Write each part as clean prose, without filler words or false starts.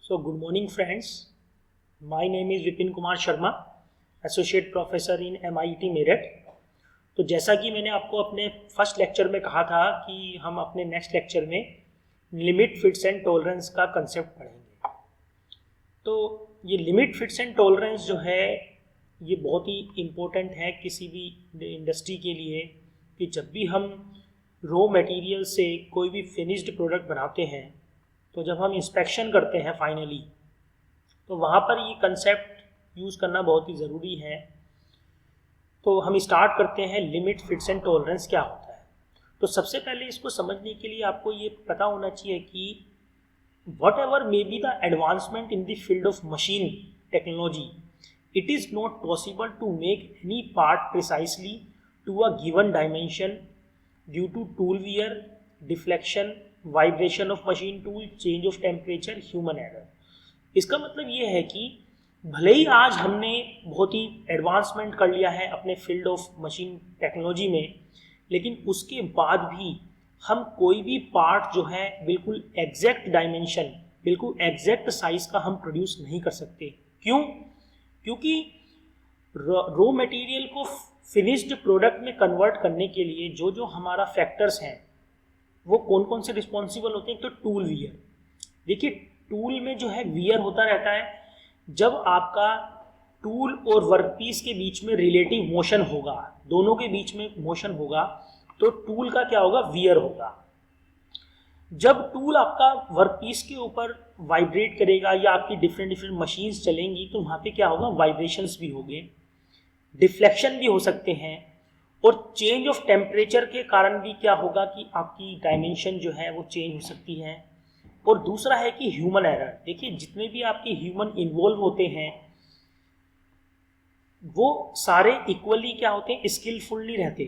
So, good morning, friends. My name is Vipin Kumar Sharma, associate professor in MIT Meerut. तो जैसा कि मैंने आपको अपने फर्स्ट लेक्चर में कहा था कि हम अपने नेक्स्ट लेक्चर में लिमिट फिट्स एंड टॉलरेंस का कंसेप्ट पढ़ेंगे। तो ये लिमिट फिट्स एंड टॉलरेंस जो है ये बहुत ही इम्पोर्टेंट है किसी भी इंडस्ट्री के लिए कि जब भी हम रॉ मटेरियल से कोई भी फिनिश्ड प्रोडक्ट बनाते हैं तो जब हम इंस्पेक्शन करते हैं फाइनली तो वहाँ पर ये कंसेप्ट यूज़ करना बहुत ही ज़रूरी है। तो हम स्टार्ट करते हैं लिमिट फिट्स एंड टॉलरेंस क्या होता है। तो सबसे पहले इसको समझने के लिए आपको ये पता होना चाहिए कि whatever may be the advancement in the field of machine technology, it is not possible to make any part precisely to a given dimension due to tool wear, deflection, vibration of machine tool, change of temperature, human error। इसका मतलब ये है कि भले ही आज हमने बहुत ही advancement कर लिया है अपने फील्ड ऑफ मशीन टेक्नोलॉजी में, लेकिन उसके बाद भी हम कोई भी पार्ट जो है बिल्कुल एग्जैक्ट डायमेंशन, बिल्कुल एग्जैक्ट साइज का हम प्रोड्यूस नहीं कर सकते। क्यों? क्योंकि रॉ मटेरियल को फिनिश्ड प्रोडक्ट में कन्वर्ट करने के लिए जो जो हमारा फैक्टर्स हैं वो कौन कौन से रिस्पॉन्सिबल होते हैं। तो टूल वियर, देखिए टूल में जो है वियर होता रहता है। जब आपका टूल और वर्कपीस के बीच में रिलेटिव मोशन होगा, दोनों के बीच में मोशन होगा, तो टूल का क्या होगा, वियर होगा। जब टूल आपका वर्कपीस के ऊपर वाइब्रेट करेगा या आपकी डिफरेंट मशीन्स चलेंगी तो वहाँ पे क्या होगा, वाइब्रेशंस भी होंगे, डिफ्लेक्शन भी हो सकते हैं, और चेंज ऑफ टेम्परेचर के कारण भी क्या होगा कि आपकी डायमेंशन जो है वो चेंज हो सकती है। और दूसरा है कि ह्यूमन एरर। देखिए जितने भी आपके ह्यूमन इन्वॉल्व होते हैं वो सारे इक्वली क्या होते हैं, स्किलफुल नहीं रहते।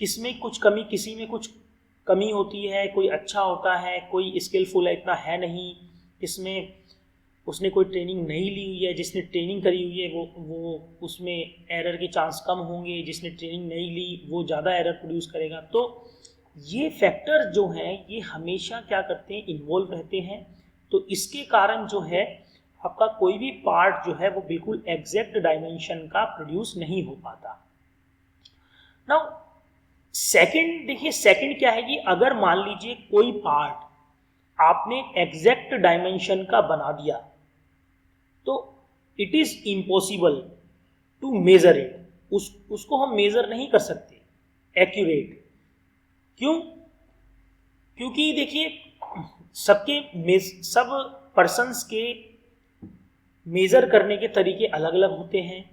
किसमें कुछ कमी, किसी में कुछ कमी होती है, कोई अच्छा होता है, कोई स्किलफुल है इतना है नहीं, किसमें उसने कोई ट्रेनिंग नहीं ली हुई है, जिसने ट्रेनिंग करी हुई है वो उसमें एरर के चांस कम होंगे, जिसने ट्रेनिंग नहीं ली वो ज़्यादा एरर प्रोड्यूस करेगा। तो ये फैक्टर जो हैं ये हमेशा क्या करते हैं, इन्वॉल्व रहते हैं। तो इसके कारण जो है आपका कोई भी पार्ट जो है वो बिल्कुल एग्जैक्ट डायमेंशन का प्रोड्यूस नहीं हो पाता। नाउ सेकंड, देखिए सेकंड क्या है कि अगर मान लीजिए कोई पार्ट आपने एग्जैक्ट डायमेंशन का बना दिया तो it is impossible to measure it, उसको हम मेजर नहीं कर सकते एक्यूरेट। क्यों? क्योंकि देखिए सब पर्सन्स के मेजर करने के तरीके अलग अलग होते हैं।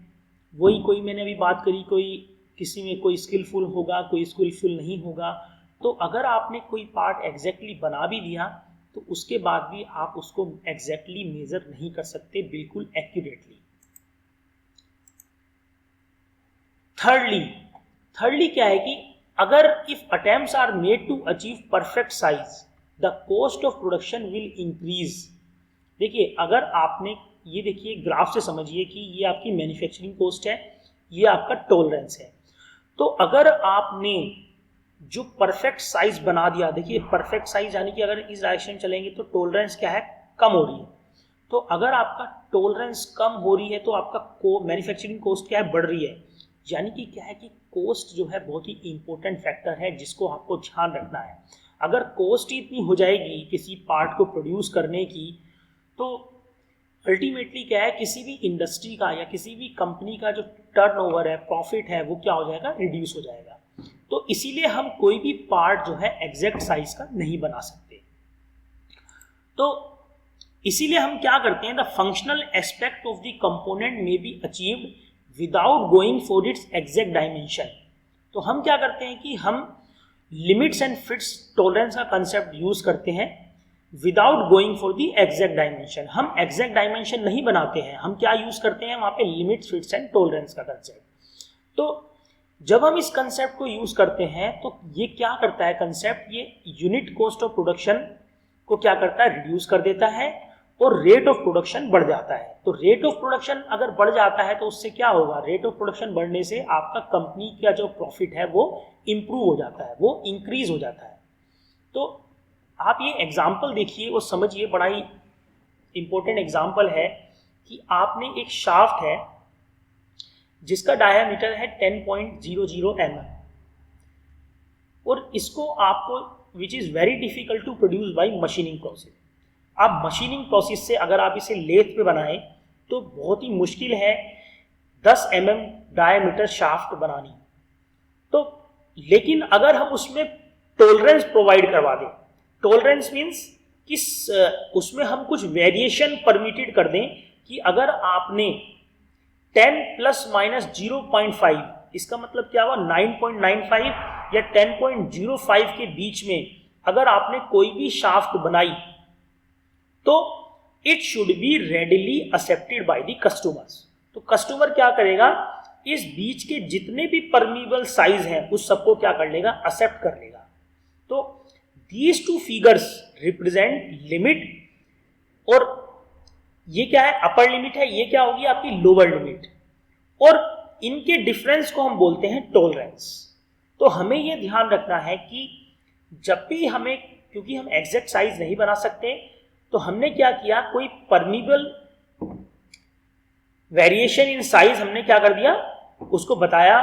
वही कोई मैंने अभी बात करी, कोई किसी में कोई स्किलफुल होगा, कोई स्किलफुल नहीं होगा। तो अगर आपने कोई पार्ट एग्जैक्टली बना भी दिया तो उसके बाद भी आप उसको एग्जैक्टली मेजर नहीं कर सकते बिल्कुल एक्यूरेटली। थर्डली क्या है कि अगर if attempts are made to achieve perfect size the cost of production will increase. देखिए अगर आपने ये, देखिए ग्राफ से समझिए कि ये आपकी मैन्युफैक्चरिंग कॉस्ट है, ये आपका टॉलरेंस है। तो अगर आपने जो परफेक्ट साइज बना दिया, देखिए परफेक्ट साइज यानी कि अगर इस डायरेक्शन चलेंगे तो टॉलरेंस क्या है, कम हो रही है। तो अगर आपका टॉलरेंस कम हो रही है तो आपका मैन्युफैक्चरिंग कॉस्ट क्या है, बढ़ रही है। यानी कि क्या है कि कॉस्ट जो है बहुत ही इंपॉर्टेंट फैक्टर है जिसको आपको ध्यान रखना है। अगर कॉस्ट ही इतनी हो जाएगी किसी पार्ट को प्रोड्यूस करने की तो अल्टीमेटली क्या है, किसी भी इंडस्ट्री का या किसी भी कंपनी का जो टर्नओवर है, प्रॉफिट है, वो क्या हो जाएगा, रिड्यूस हो जाएगा। तो इसीलिए हम कोई भी पार्ट जो है एग्जैक्ट साइज का नहीं बना सकते। तो इसीलिए हम क्या करते हैं, the functional aspect of the component may be achieved without going for its exact dimension. तो हम क्या करते हैं कि हम लिमिट्स एंड फिट्स टॉलरेंस का कंसेप्ट यूज करते हैं without going for the exact dimension. हम एग्जैक्ट डायमेंशन नहीं बनाते हैं, हम क्या यूज करते हैं वहां पे, लिमिट्स फिट्स एंड टॉलरेंस का कंसेप्ट। तो जब हम इस कंसेप्ट को यूज करते हैं तो ये क्या करता है कंसेप्ट, ये यूनिट कॉस्ट ऑफ प्रोडक्शन को क्या करता है, रिड्यूस कर देता है और रेट ऑफ प्रोडक्शन बढ़ जाता है। तो रेट ऑफ प्रोडक्शन अगर बढ़ जाता है तो उससे क्या होगा, रेट ऑफ प्रोडक्शन बढ़ने से आपका कंपनी का जो प्रॉफिट है वो इंप्रूव हो जाता है, वो इंक्रीज हो जाता है। तो आप ये एग्जाम्पल देखिए और समझिए, बड़ा ही इम्पोर्टेंट एग्जाम्पल है कि आपने एक शाफ्ट है जिसका डायामीटर है 10.00 mm और इसको आपको which is very difficult to produce by machining process. आप मशीनिंग प्रोसेस से अगर आप इसे लेथ पे बनाएं तो बहुत ही मुश्किल है 10 mm डायामीटर शाफ्ट बनानी। तो लेकिन अगर हम उसमें टॉलरेंस प्रोवाइड करवा दें, टॉलरेंस मीन्स कि उसमें हम कुछ वेरिएशन परमिटेड कर दें कि अगर आपने 10 ± 0.5, इसका मतलब क्या हुआ 9.95 या 10.05 के बीच में अगर आपने कोई भी शाफ्ट बनाई तो it should be readily accepted by the customers. तो कस्टमर क्या करेगा, इस बीच के जितने भी परमीबल साइज हैं उस सबको क्या कर लेगा, एक्सेप्ट कर लेगा। तो these two figures represent limit, और ये क्या है, अपर लिमिट है, ये क्या होगी आपकी लोअर लिमिट, और इनके डिफरेंस को हम बोलते हैं टॉलरेंस। तो हमें ये ध्यान रखना है कि जब भी हमें, क्योंकि हम एग्जैक्ट साइज नहीं बना सकते, तो हमने क्या किया, कोई परमीबल वेरिएशन इन साइज हमने क्या कर दिया, उसको बताया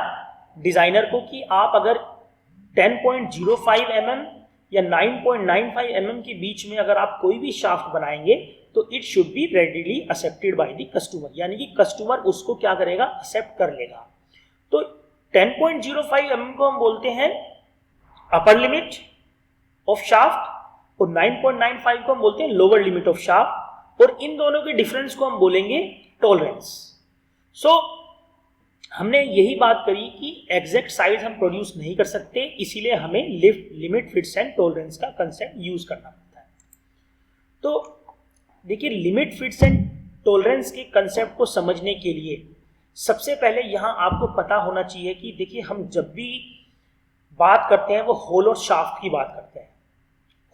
डिजाइनर को कि आप अगर 10.05 mm या 9.95 mm के बीच में अगर आप कोई भी शाफ्ट बनाएंगे तो it should be readily accepted by the customer, यानी कि कस्टमर उसको क्या करेगा, एक्सेप्ट कर लेगा। तो 10.05 mm को हम बोलते हैं अपर लिमिट ऑफ शाफ्ट और 9.95 को हम बोलते हैं लोअर लिमिट ऑफ शाफ्ट, और इन दोनों के डिफरेंस को हम बोलेंगे टॉलरेंस। सो हमने यही बात करी कि एग्जैक्ट साइज हम प्रोड्यूस नहीं कर सकते, इसीलिए हमें लिमिट, फिट्स एंड टॉलरेंस का कंसेप्ट यूज करना पड़ता है। तो देखिए, लिमिट, फिट्स एंड टॉलरेंस के कंसेप्ट को समझने के लिए सबसे पहले यहाँ आपको पता होना चाहिए कि देखिए, हम जब भी बात करते हैं वो होल और शाफ्ट की बात करते हैं।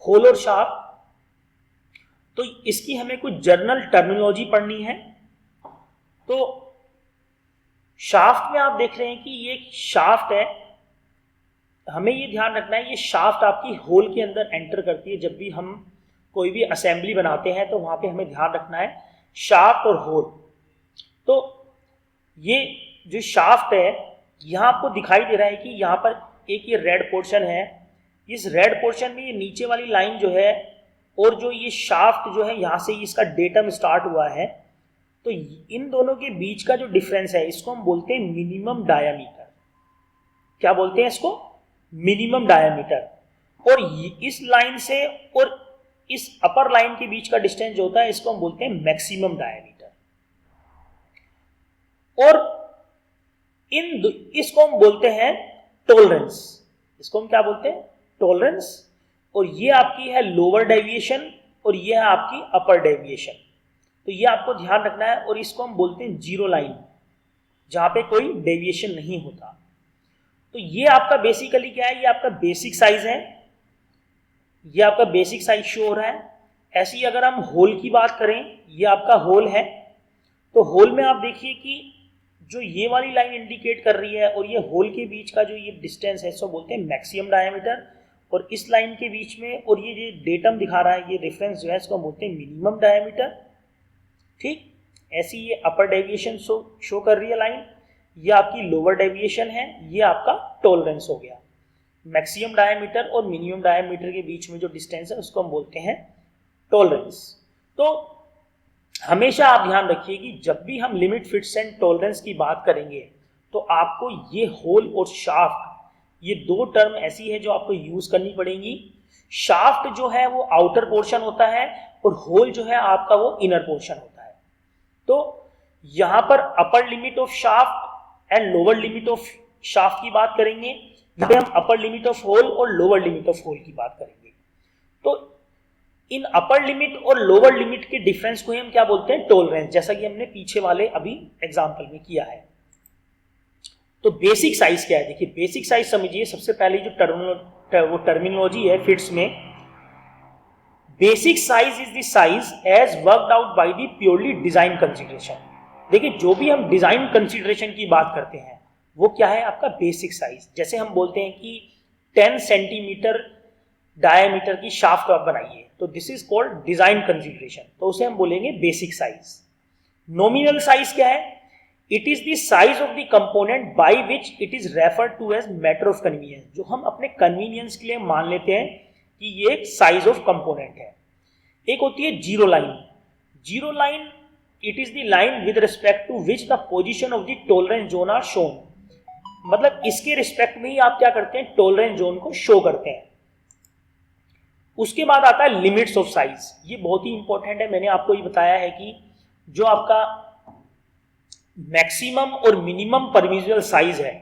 होल और शाफ्ट, तो इसकी हमें कुछ जर्नल टर्मिनोलॉजी पढ़नी है। तो शाफ्ट में आप देख रहे हैं कि ये शाफ्ट है, हमें ये ध्यान रखना है ये शाफ्ट आपकी होल के अंदर एंटर करती है। जब भी हम कोई भी असेंबली बनाते हैं तो वहां पे हमें ध्यान रखना है शाफ्ट और होल। तो ये जो शाफ्ट है, यहाँ आपको दिखाई दे रहा है कि यहाँ पर एक ये रेड पोर्शन है, इस रेड पोर्शन में ये नीचे वाली लाइन जो है, और जो ये शाफ्ट जो है यहाँ से इसका डेटम स्टार्ट हुआ है, तो इन दोनों के बीच का जो डिफरेंस है इसको हम बोलते हैं मिनिमम डायामीटर। क्या बोलते हैं इसको, मिनिमम डायामीटर। और इस लाइन से और इस अपर लाइन के बीच का डिस्टेंस जो होता है इसको हम बोलते हैं मैक्सिमम डायामीटर। और इसको हम बोलते हैं टॉलरेंस। इसको हम क्या बोलते हैं, टॉलरेंस। और ये आपकी है लोअर डेविएशन और ये है आपकी अपर डेविएशन। तो ये आपको ध्यान रखना है, और इसको हम बोलते हैं जीरो लाइन, जहां पे कोई डेविएशन नहीं होता। तो ये आपका बेसिकली क्या है, ये आपका बेसिक साइज है, ये आपका बेसिक साइज शो हो रहा है। ऐसी अगर हम होल की बात करें, ये आपका होल है, तो होल में आप देखिए कि जो ये वाली लाइन इंडिकेट कर रही है और ये होल के बीच का जो ये डिस्टेंस है इसको बोलते हैं मैक्सिमम डायमीटर, और इस लाइन के बीच में और ये जो डेटम दिखा रहा है, ये रेफरेंस जो है इसको बोलते हैं मिनिमम डायमीटर। ठीक, ऐसी ये अपर डेविएशन शो कर रही है लाइन, ये आपकी लोअर डेविएशन है, ये आपका टॉलरेंस हो गया। मैक्सिमम डायमीटर और मिनिमम डायमीटर के बीच में जो डिस्टेंस है उसको हम बोलते हैं टॉलरेंस। तो हमेशा आप ध्यान रखिए कि जब भी हम लिमिट, फिट्स एंड टॉलरेंस की बात करेंगे तो आपको ये होल और शाफ्ट, ये दो टर्म ऐसी है जो आपको यूज करनी पड़ेगी। शाफ्ट जो है वो आउटर पोर्शन होता है और होल जो है आपका वो इनर पोर्शन होता है। तो यहां पर अपर limit of shaft and lower limit of shaft की बात करेंगे, यहाँ पे हम अपर लिमिट ऑफ होल और लोअर लिमिट ऑफ होल की बात करेंगे। तो इन अपर लिमिट और लोअर लिमिट के डिफरेंस को हम क्या बोलते हैं, टॉलरेंस, जैसा कि हमने पीछे वाले अभी एग्जांपल में किया है। तो बेसिक साइज क्या है, देखिए बेसिक साइज समझिए। सबसे पहले जो टर्मिनोलॉजी है फिट्स में, basic size is the size as worked out by the purely design consideration. देखिए, जो भी हम डिजाइन कंसीडरेशन की बात करते हैं वो क्या है, आपका बेसिक साइज। जैसे हम बोलते हैं कि 10 सेंटीमीटर डायमीटर की शाफ्ट आप बनाइए, तो this is called design consideration, तो उसे हम बोलेंगे बेसिक साइज। नॉमिनल साइज क्या है? It is the size of the component by which it is referred to as matter of convenience, जो हम अपने कन्वीनियंस के लिए मान लेते हैं कि ये एक साइज ऑफ कंपोनेंट है। एक होती है zero line. Zero line, it is the line with respect to which the position of the tolerance zone are shown, मतलब इसके रिस्पेक्ट में ही आप क्या करते हैं, टॉलरेंस जोन को शो करते हैं। उसके बाद आता है लिमिट्स ऑफ साइज। ये बहुत ही इंपॉर्टेंट है। मैंने आपको ये बताया है कि जो आपका मैक्सिमम और मिनिमम परमिसिबल साइज है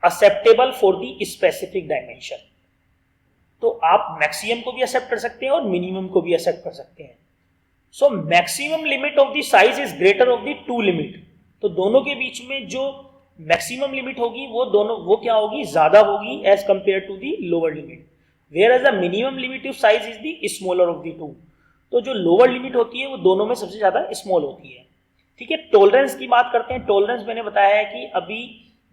acceptable for the specific dimension, तो आप मैक्सिमम को भी एक्सेप्ट कर सकते हैं और मिनिमम को भी एक्सेप्ट कर सकते हैं। So maximum limit of the size is greater of the to limit, तो दोनों के बीच में जो मैक्सिमम लिमिट होगी वो क्या होगी, ज्यादा होगी as compare to the lower limit, whereas the minimum limit of size is the smaller of the two, तो जो लोअर लिमिट होती है वो दोनों में सबसे ज्यादा स्मॉल होती है। ठीक है, टॉलरेंस की बात करते हैं। टॉलरेंस मैंने बताया है कि अभी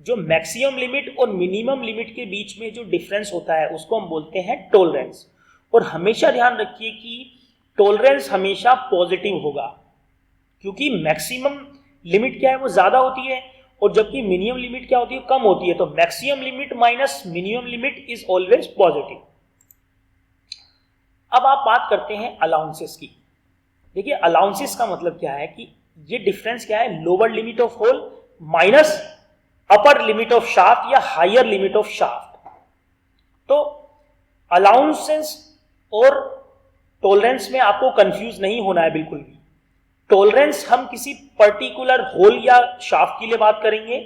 जो मैक्सिमम लिमिट और मिनिमम लिमिट के बीच में जो डिफरेंस होता है उसको हम बोलते हैं टॉलरेंस। और हमेशा ध्यान रखिए कि टॉलरेंस हमेशा पॉजिटिव होगा, क्योंकि मैक्सिमम लिमिट क्या है, वो ज्यादा होती है, और जबकि मिनिमम लिमिट क्या होती है, कम होती है। तो maximum limit minus minimum limit is always positive. अब आप बात करते हैं अलाउंसेस की। देखिए, अलाउंसेस का मतलब क्या है कि ये डिफरेंस क्या है, lower limit of hole minus upper limit of shaft या हायर लिमिट ऑफ शाफ्ट। तो अलाउंसेस और टॉलरेंस में आपको कंफ्यूज नहीं होना है बिल्कुल भी। टॉलरेंस हम किसी पर्टिकुलर होल या शाफ्ट के लिए बात करेंगे,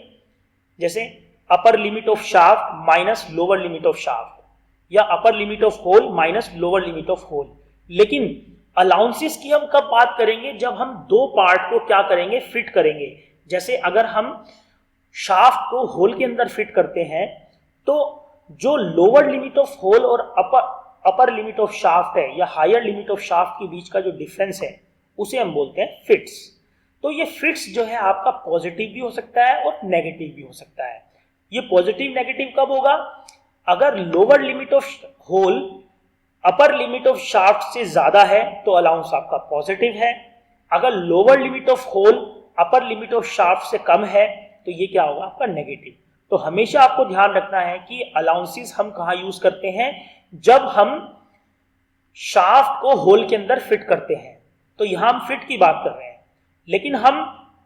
जैसे upper limit of shaft minus lower limit of shaft, या upper limit of hole minus lower limit of hole. लेकिन अलाउंसेस की हम कब बात करेंगे, जब हम दो पार्ट को क्या करेंगे, फिट करेंगे। जैसे अगर हम शाफ्ट को होल के अंदर फिट करते हैं, तो जो लोअर लिमिट ऑफ होल और अपर लिमिट ऑफ शाफ्ट है या हायर लिमिट ऑफ शाफ्ट के बीच का जो डिफरेंस है उसे हम बोलते हैं फिट्स। तो ये फिट्स जो है आपका पॉजिटिव भी हो सकता है और नेगेटिव भी हो सकता है। ये पॉजिटिव नेगेटिव कब होगा, अगर lower limit of hole upper limit of shaft से ज्यादा है तो अलाउंस आपका पॉजिटिव है। अगर lower limit of hole upper limit of shaft से कम है तो ये क्या होगा, आपका नेगेटिव। तो हमेशा आपको ध्यान रखना है कि अलाउंसेस हम कहां यूज करते हैं, जब हम शाफ्ट को होल के अंदर फिट करते हैं। तो यहां हम फिट की बात कर रहे हैं, लेकिन हम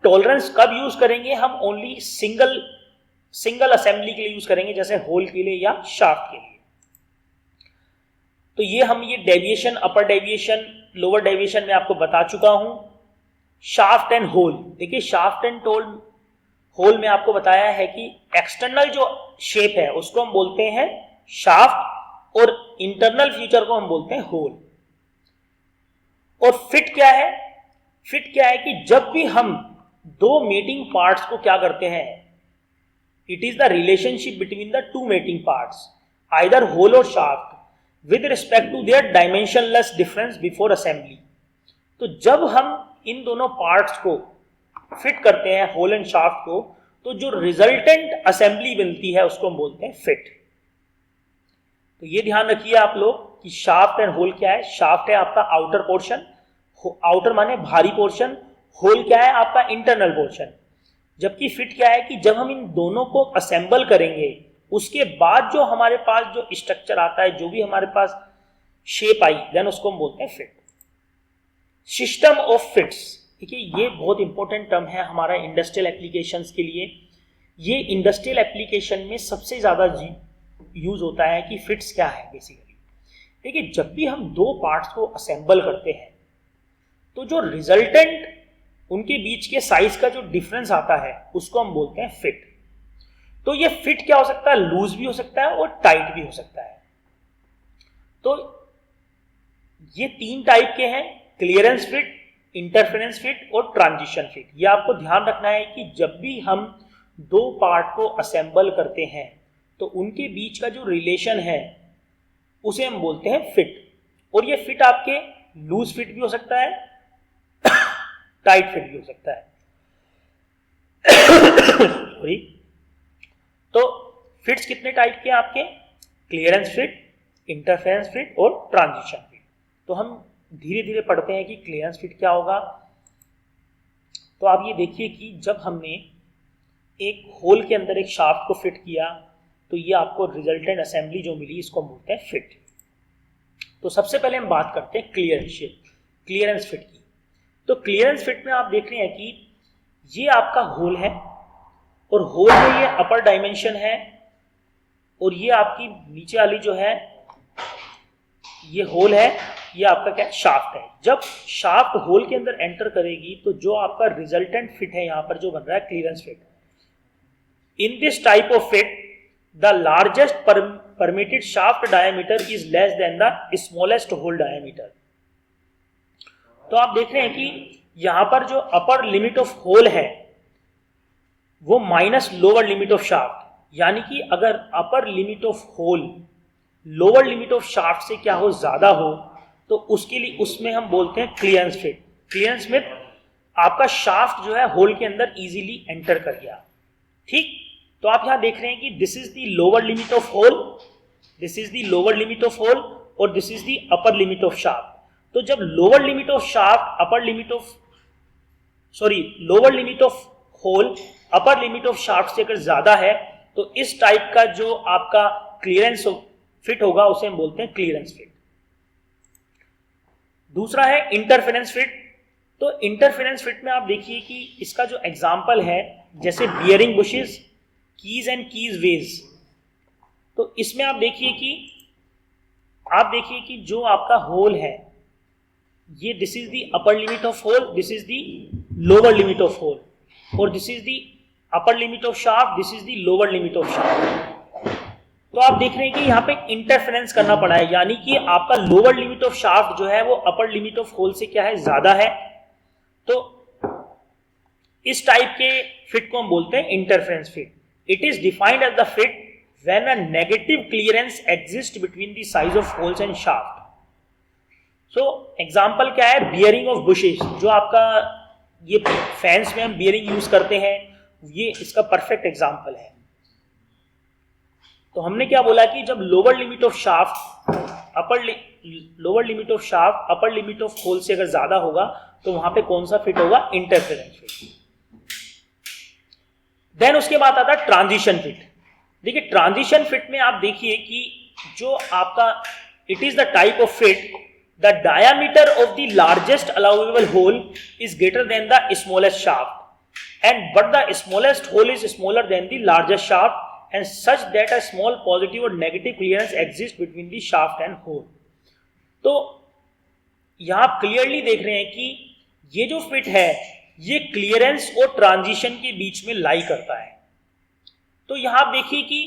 टॉलरेंस कब यूज करेंगे, हम ओनली सिंगल असेंबली के लिए यूज करेंगे, जैसे होल के लिए या शाफ्ट के लिए। तो ये deviation, upper deviation, lower deviation में आपको बता चुका हूं। शाफ्ट एंड होल, देखिए शाफ्ट एंड होल में आपको बताया है कि एक्सटर्नल जो शेप है उसको हम बोलते हैं शाफ्ट और इंटरनल फीचर को हम बोलते हैं होल। और फिट क्या है, फिट क्या है कि जब भी हम दो मेटिंग पार्ट्स को क्या करते हैं, it is the relationship between the two mating parts either hole or shaft with respect to their dimensionless difference before assembly. तो जब हम इन दोनों पार्ट्स को फिट करते हैं, होल एंड शाफ्ट को, तो जो रिजल्टेंट असेंबली बनती है उसको हम बोलते हैं फिट। तो ये ध्यान रखिए आप लोग कि शाफ्ट एंड होल क्या है। शाफ्ट है आपका आउटर पोर्शन, आउटर माने भारी पोर्शन, होल क्या है आपका इंटरनल पोर्शन। जबकि फिट क्या है कि जब हम इन दोनों को असेंबल करेंगे उसके बाद जो हमारे पास जो स्ट्रक्चर आता है, जो भी हमारे पास शेप आई, देन उसको हम बोलते हैं फिट। सिस्टम ऑफ फिट्स, देखिए ये बहुत इंपॉर्टेंट टर्म है हमारा इंडस्ट्रियल एप्लीकेशंस के लिए। ये इंडस्ट्रियल एप्लीकेशन में सबसे ज्यादा यूज होता है कि फिट्स क्या है बेसिकली। देखिए जब भी हम दो पार्ट्स को असेंबल करते हैं तो जो रिजल्टेंट उनके बीच के साइज का जो डिफरेंस आता है उसको हम बोलते हैं फिट। तो ये फिट क्या हो सकता है, लूज भी हो सकता है और टाइट भी हो सकता है। तो ये तीन टाइप के हैं, क्लियरेंस फिट, इंटरफेरेंस फिट और ट्रांजिशन फिट। ये आपको ध्यान रखना है कि जब भी हम दो पार्ट को असेंबल करते हैं तो उनके बीच का जो रिलेशन है उसे हम बोलते हैं फिट। और ये फिट आपके लूज फिट भी हो सकता है, टाइट फिट भी हो सकता है। सॉरी। तो फिट्स कितने टाइप के आपके, क्लियरेंस फिट, इंटरफेरेंस फिट और ट्रांजिशन फिट। तो हम धीरे धीरे पढ़ते हैं कि क्लियरेंस फिट क्या होगा। तो आप ये देखिए कि जब हमने एक होल के अंदर एक शाफ्ट को फिट किया तो ये आपको रिजल्टेंट असेंबली जो मिली इसको बोलते हैं फिट। तो सबसे पहले हम बात करते हैं क्लियरेंस फिट की। तो क्लियरेंस फिट में आप देख रहे हैं कि ये आपका होल है और होल में ये अपर डायमेंशन है और ये आपकी नीचे वाली जो है ये होल है, ये आपका क्या है, शाफ्ट है। जब शाफ्ट होल के अंदर एंटर करेगी तो जो आपका रिजल्टेंट फिट है यहाँ पर जो बन रहा है clearance fit. In this type of fit the largest permitted shaft diameter is less than the smallest hole diameter. तो आप देख रहे हैं कि यहां पर जो अपर लिमिट ऑफ होल है वो minus lower limit of shaft, यानी कि अगर upper limit of hole lower limit of shaft से क्या हो, ज्यादा हो, तो उसके लिए उसमें हम बोलते हैं क्लियरेंस फिट। क्लियरेंस में आपका शाफ्ट जो है होल के अंदर इजीली एंटर कर गया। ठीक, तो आप यहां देख रहे हैं कि this is the lower limit of hole, this is the lower limit of hole और this is the upper limit of shaft. तो जब lower limit of shaft lower limit of hole upper limit of shaft से अगर ज्यादा है तो इस type का जो आपका क्लियरेंस फिट होगा उसे हम बोलते हैं क्लियरेंस फिट। दूसरा है इंटरफेरेंस फिट। तो इंटरफेरेंस फिट में आप देखिए कि इसका जो एग्जांपल है जैसे bearing bushes, keys and keys ways. तो इसमें आप देखिए कि जो आपका होल है ये this is the upper limit of hole, this is the lower limit of hole और this is the upper limit of shaft, this is the lower limit of shaft. तो आप देख रहे हैं कि यहाँ पे इंटरफेरेंस करना पड़ा है, यानी कि आपका लोअर लिमिट ऑफ शाफ्ट जो है वो अपर लिमिट ऑफ होल से क्या है, ज्यादा है। तो इस टाइप के फिट को हम बोलते हैं interference fit. It is defined as the fit when a negative clearance exist between the size of holes and shaft. So example क्या है, बियरिंग ऑफ बुशेस, जो आपका ये फैंस में हम बियरिंग यूज करते हैं, ये इसका परफेक्ट एग्जाम्पल है। तो हमने क्या बोला कि जब lower limit of shaft upper limit of hole से अगर ज्यादा होगा तो वहां पे कौन सा फिट होगा, इंटरफेरेंस फिट। देन उसके बाद आता है ट्रांजिशन फिट। देखिए ट्रांजिशन फिट में आप देखिए कि जो आपका it is the type of fit the diameter of the largest allowable hole is greater than the smallest shaft and but the smallest hole is smaller than the largest shaft and such that a small positive or negative clearance exists between the shaft and hole। तो यहां आप clearly देख रहे हैं कि ये जो fit है ये क्लियरेंस और ट्रांजिशन के बीच में लाई करता है। तो यहां आप देखिए कि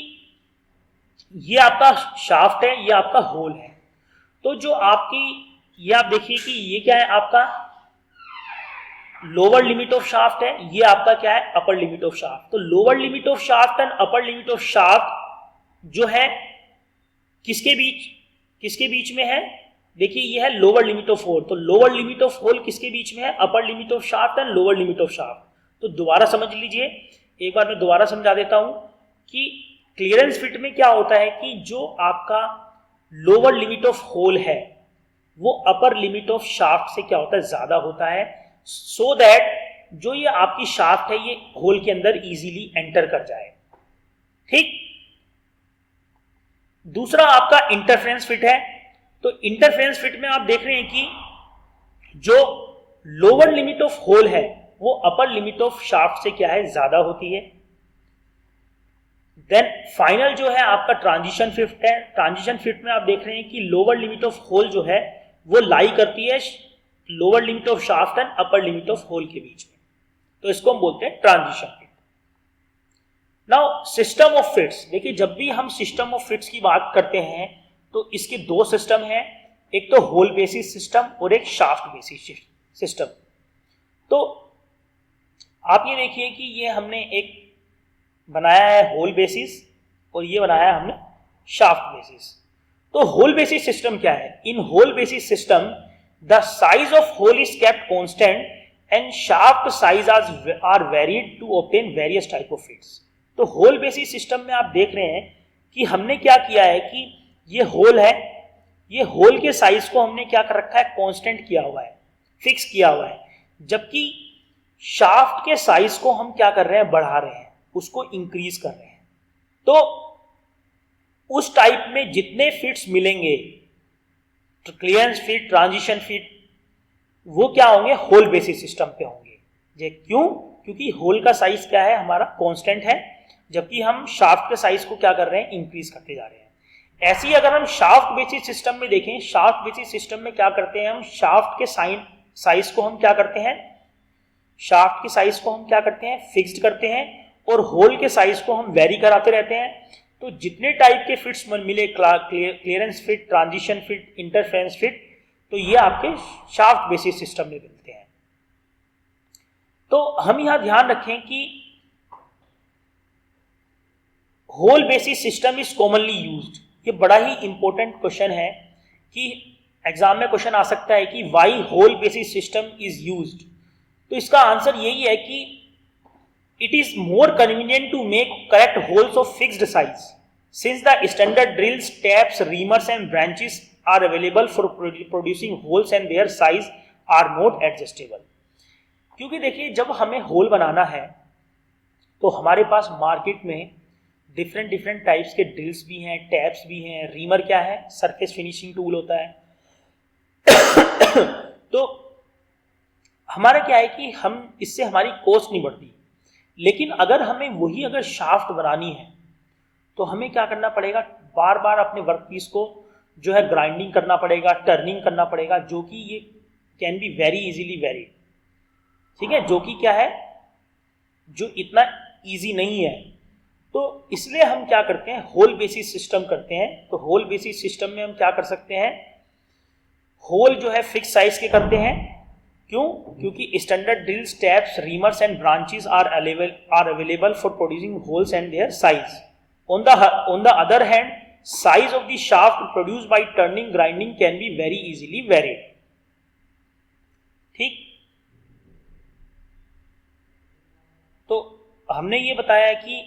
ये आपका शाफ्ट है, ये आपका होल है। तो जो आपकी ये आप देखिए कि ये क्या है, आपका लोअर लिमिट ऑफ शाफ्ट है, ये आपका क्या है, अपर लिमिट ऑफ शाफ्ट। तो lower limit of shaft and upper limit of shaft जो है किसके बीच में है, देखिए ये है लोअर लिमिट ऑफ होल। तो लोअर लिमिट ऑफ होल किसके बीच में है, अपर limit of shaft and lower limit of shaft. तो दोबारा समझ लीजिए, एक बार मैं दोबारा समझा देता हूं कि क्लियरेंस फिट में क्या होता है कि जो आपका लोअर लिमिट ऑफ होल है वो अपर लिमिट ऑफ शाफ्ट से क्या होता है, ज्यादा होता है, सो दैट जो ये आपकी शाफ्ट है ये होल के अंदर इजीली एंटर कर जाए। ठीक, दूसरा आपका इंटरफेरेंस फिट है। तो इंटरफेरेंस फिट में आप देख रहे हैं कि जो लोअर लिमिट ऑफ होल है वो अपर लिमिट ऑफ शाफ्ट से क्या है, ज्यादा होती है। देन फाइनल जो है आपका ट्रांजिशन फिट है। ट्रांजिशन फिट में आप देख रहे हैं कि लोअर लिमिट ऑफ होल जो है वो लाई करती है lower limit of shaft and upper limit of hole के बीच में। तो इसको हम बोलते हैं transition fit. Now system of fits. देखिए जब भी हम सिस्टम ऑफ फिट्स की बात करते हैं तो इसके दो सिस्टम हैं, एक तो होल बेसिस सिस्टम और एक शाफ्ट बेसिस सिस्टम। तो आप ये देखिए कि ये हमने एक बनाया है होल बेसिस और ये बनाया है हमने शाफ्ट बेसिस। तो होल बेसिस सिस्टम क्या है, in hole basis system the size of hole is kept constant and shaft size are varied to obtain various type of fits. तो होल बेसिस सिस्टम में आप देख रहे हैं कि हमने क्या किया है कि ये होल है, ये होल के साइज को हमने क्या कर रखा है, कांस्टेंट किया हुआ है, फिक्स किया हुआ है, जबकि शाफ्ट के साइज को हम क्या कर रहे हैं, बढ़ा रहे हैं, उसको इंक्रीज कर रहे हैं। तो उस टाइप में जितने फिट्स मिलेंगे, तो क्लियरेंस फिट, ट्रांजिशन फिट, वो क्या होंगे, होल बेसिस सिस्टम पे होंगे। ये क्यों? क्योंकि होल का साइज क्या है, हमारा कांस्टेंट है, जबकि हम शाफ्ट के साइज को क्या कर रहे हैं, इंक्रीज करते जा रहे हैं। ऐसे ही अगर हम शाफ्ट बेसिस सिस्टम में देखें, शाफ्ट बेसिस सिस्टम में क्या करते हैं हम, शाफ्ट के साइज को हम क्या करते हैं, शाफ्ट के साइज को हम क्या करते हैं, फिक्स्ड करते हैं, और होल के साइज को हम वेरी कराते रहते हैं। तो जितने टाइप के फिट्स मिले, clearance fit, transition fit, interference fit, तो ये आपके शाफ्ट बेसिस सिस्टम में मिलते हैं। तो हम यहां ध्यान रखें कि hole basis system is commonly used. ये बड़ा ही इंपॉर्टेंट क्वेश्चन है कि एग्जाम में क्वेश्चन आ सकता है कि why hole basis system is used. तो इसका आंसर यही है कि it is more convenient to make correct holes of fixed size since the standard drills, taps, reamers and branches are available for producing holes and their size are not adjustable। क्योंकि देखिए जब हमें whole बनाना है तो हमारे पास market में different types के drills भी हैं, टैप्स भी हैं, रीमर क्या है, सरफेस फिनिशिंग टूल होता है। तो हमारा क्या है कि हम इससे हमारी कॉस्ट नहीं बढ़ती, लेकिन अगर हमें वही अगर शाफ्ट बनानी है तो हमें क्या करना पड़ेगा, बार बार अपने वर्कपीस को जो है ग्राइंडिंग करना पड़ेगा, टर्निंग करना पड़ेगा, जो कि ये can be very easily very, ठीक है, जो कि क्या है, जो इतना इजी नहीं है। तो इसलिए हम क्या करते हैं, होल बेसिस सिस्टम करते हैं। तो होल बेसिस सिस्टम में हम क्या कर सकते हैं, होल जो है फिक्स साइज के करते हैं। क्यों? क्योंकि standard drills, taps, reamers and branches are available for producing holes and their size. On the other hand, size of the shaft produced by turning, grinding can be very easily varied. ठीक, तो हमने ये बताया कि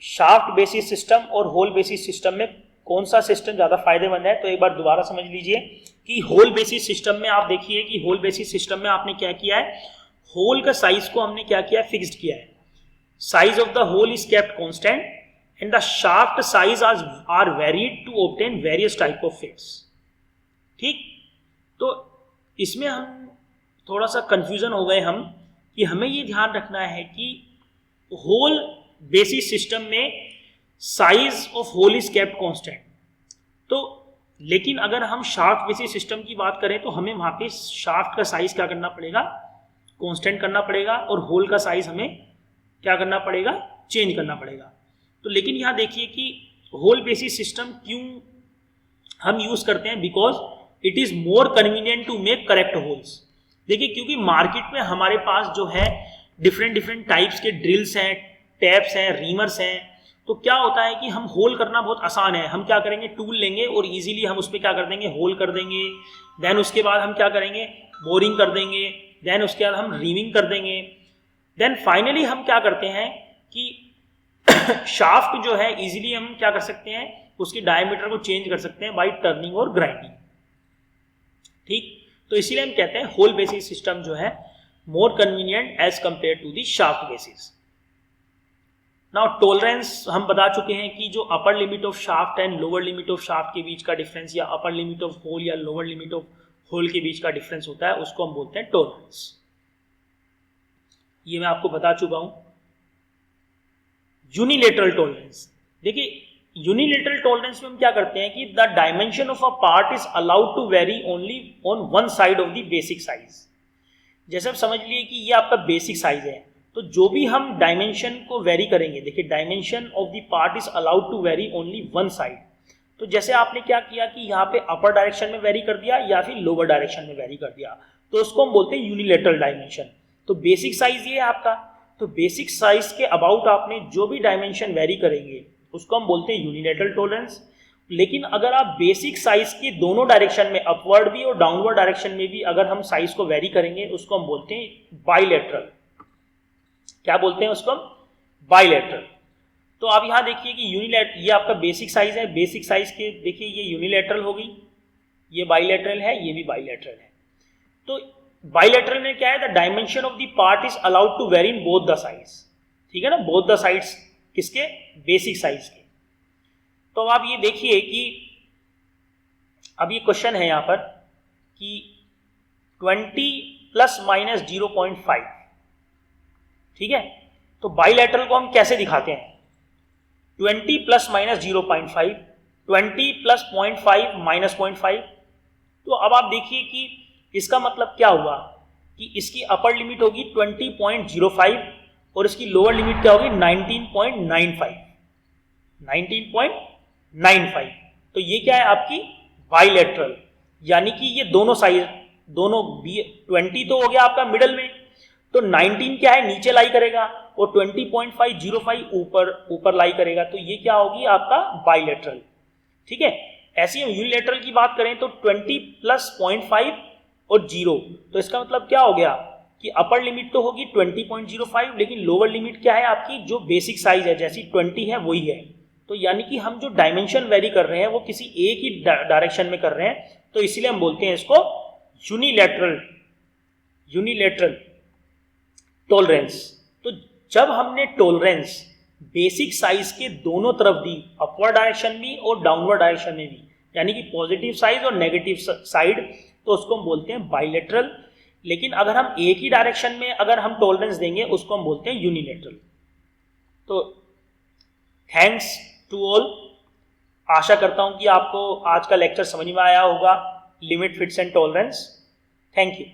shaft basis system और hole basis system में कौन सा सिस्टम ज्यादा फायदेमंद है। तो एक बार दोबारा समझ लीजिए कि होल बेसिस सिस्टम में आप देखिए कि होल बेसिस सिस्टम में आपने क्या किया है, होल का साइज को हमने क्या किया है, फिक्स्ड किया है। Size of the hole is kept constant and the shaft size are varied to obtain various type of fits. ठीक, तो इसमें हम थोड़ा सा कंफ्यूजन हो गए हम कि हमें ये ध्यान रखना है कि होल बेसिस सिस्टम में size of hole is kept constant. तो लेकिन अगर हम शाफ्ट बेसिस सिस्टम की बात करें तो हमें वहां पे शाफ्ट का साइज क्या करना पड़ेगा, कांस्टेंट करना पड़ेगा, और होल का साइज हमें क्या करना पड़ेगा, चेंज करना पड़ेगा। तो लेकिन यहां देखिए कि होल बेसिस सिस्टम क्यों हम यूज करते हैं, because it is more convenient to make correct holes. देखिए क्योंकि मार्केट में हमारे पास जो है डिफरेंट टाइप्स के ड्रिल्स हैं, टैप्स हैं, रीमर्स हैं। तो क्या होता है कि हम होल करना बहुत आसान है, हम क्या करेंगे, टूल लेंगे और इजीली हम उस पर क्या कर देंगे, होल कर देंगे। देन उसके बाद हम क्या करेंगे, बोरिंग कर देंगे। देन उसके बाद हम रीमिंग कर देंगे। देन फाइनली हम क्या करते हैं कि शाफ्ट जो है इजीली हम क्या कर सकते हैं, उसकी डायमीटर को चेंज कर सकते हैं बाय टर्निंग और ग्राइंडिंग। ठीक, तो इसीलिए हम कहते हैं होल बेसिस सिस्टम जो है more convenient as compare to the shaft basis. Now tolerance हम बता चुके हैं कि जो upper limit of shaft and lower limit of shaft के बीच का डिफरेंस, या अपर लिमिट ऑफ होल या लोअर लिमिट ऑफ होल के बीच का डिफरेंस होता है, उसको हम बोलते हैं टॉलरेंस। ये मैं आपको बता चुका हूं। यूनिलेटरल टॉलरेंस, देखिए यूनिलेटरल टॉलरेंस में हम क्या करते हैं कि the dimension of a part is allowed to vary only on one side of the basic size. जैसे आप समझ लिए कि ये आपका बेसिक साइज है, तो जो भी हम डायमेंशन को वेरी करेंगे, देखिए dimension of the part is allowed to vary only one side. तो जैसे आपने क्या किया कि यहाँ पे अपर डायरेक्शन में वेरी कर दिया या फिर लोअर डायरेक्शन में वेरी कर दिया, तो उसको हम बोलते हैं यूनिलेटरल डायमेंशन। तो बेसिक साइज ये है आपका, तो बेसिक साइज के अबाउट आपने जो भी डायमेंशन वेरी करेंगे उसको हम बोलते हैं यूनिलेटरल टॉलरेंस। लेकिन अगर आप बेसिक साइज के दोनों डायरेक्शन में, अपवर्ड भी और डाउनवर्ड डायरेक्शन में भी अगर हम साइज को वेरी करेंगे, उसको हम बोलते हैं बाइलेटरल। क्या बोलते हैं उसको हम, बाइलेटरल। तो आप यहाँ देखिए कि यूनिलैटरल, ये आपका बेसिक साइज है, बेसिक साइज के देखिए ये यूनिलैटरल हो गई, ये बाइलैटरल है, ये भी बाइलैटरल है। तो बाइलैटरल में क्या है, the dimension of the part is allowed to vary in both the sides, ठीक है ना, बोथ द साइड्स किसके, बेसिक साइज के। तो अब आप ये देखिए कि अब ये क्वेश्चन है यहाँ पर कि 20 प्लस माइनस 0.5, ठीक है। तो बाइलैटरल को हम कैसे दिखाते हैं, 20 प्लस माइनस 0.5, 20 प्लस 0.5 माइनस 0.5। तो अब आप देखिए कि इसका मतलब क्या हुआ कि इसकी अपर लिमिट होगी 20.05 और इसकी लोअर लिमिट क्या होगी 19.95, 19.95। तो ये क्या है आपकी बाइलैटरल, यानी कि ये दोनों साइड, दोनों 20 तो हो गया आपका मिडल में, तो 19 क्या है नीचे लाई करेगा और 20.505 ऊपर लाई करेगा। तो ये क्या होगी आपका बाइलैटरल, ठीक है। ऐसे हम यूनिलैटरल की बात करें तो 20 प्लस 0.5 और 0, तो इसका मतलब क्या हो गया कि अपर लिमिट तो होगी 20.05, लेकिन लोअर लिमिट क्या है आपकी, जो बेसिक साइज है जैसी 20 है वही है। तो यानी कि हम जो डायमेंशन वेरी कर रहे हैं वो किसी एक ही डायरेक्शन में कर रहे हैं, तो इसीलिए हम बोलते हैं इसको यूनिलैटरल टॉलरेंस। तो जब हमने टॉलरेंस बेसिक साइज के दोनों तरफ दी, अपवर्ड डायरेक्शन में और डाउनवर्ड डायरेक्शन में भी, यानी कि पॉजिटिव साइड और नेगेटिव साइड, तो उसको हम बोलते हैं बाइलैटरल। लेकिन अगर हम एक ही डायरेक्शन में अगर हम टॉलरेंस देंगे उसको हम बोलते हैं यूनिलैटरल। तो थैंक्स टू ऑल, आशा करता हूं कि आपको आज का लेक्चर समझ में आया होगा, limit, fits and tolerance. Thank you.